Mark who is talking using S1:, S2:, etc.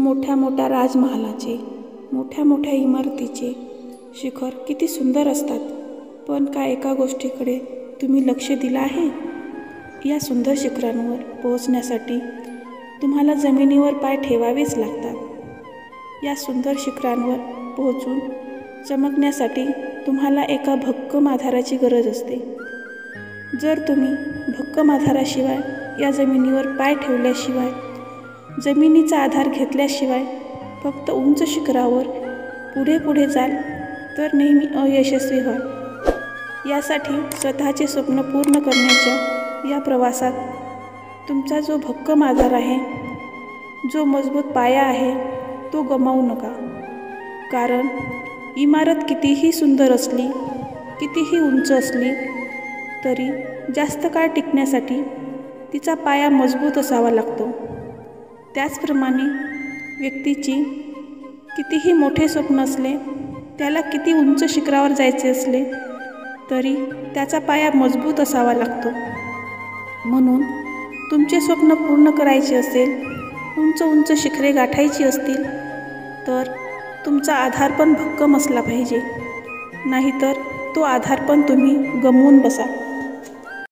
S1: मोठ्या मोठ्या राजमहालाचे, मोठ्या मोठ्या इमारतीचे शिखर किती सुंदर असतात, पण काय एका गोष्टीकडे तुम्ही लक्ष दिलं आहे? या सुंदर शिखरांवर पोहोचण्यासाठी तुम्हाला जमिनीवर पाय ठेवावेच लागतात। या सुंदर शिखरांवर पोहोचून चमकण्यासाठी तुम्हाला एका भक्कम आधाराची गरज असते। जर तुम्ही भक्कम आधाराशिवाय या जमिनीवर पाय ठेवल्याशिवाय, जमिनीचा आधार घेतल्याशिवाय फक्त उंच शिखरावर पुढे पुढे जाल तर नेहमी अयशस्वी व्हाल। यासाठी स्वतःचे स्वप्न पूर्ण करण्याच्या या प्रवासात तुमचा जो भक्कम आधार आहे, जो मजबूत पाया आहे, तो गमावू नका। कारण इमारत कितीही सुंदर असली, कितीही उंच असली तरी जास्त काळ टिकण्यासाठी तिचा पाया मजबूत असावा लागतो। त्याचप्रमाणे व्यक्तीची कितीही मोठे स्वप्न असले, त्याला किती उंच शिखरावर जायचे असले तरी त्याचा पाया मजबूत असावा लागतो। म्हणून तुमचे स्वप्न पूर्ण करायचे असेल, उंच उंच शिखरे गाठायची असतील तर तुमचा आधार पण भक्कम असला पाहिजे, नाहीतर तो आधार पण तुम्ही गमावून बसाल।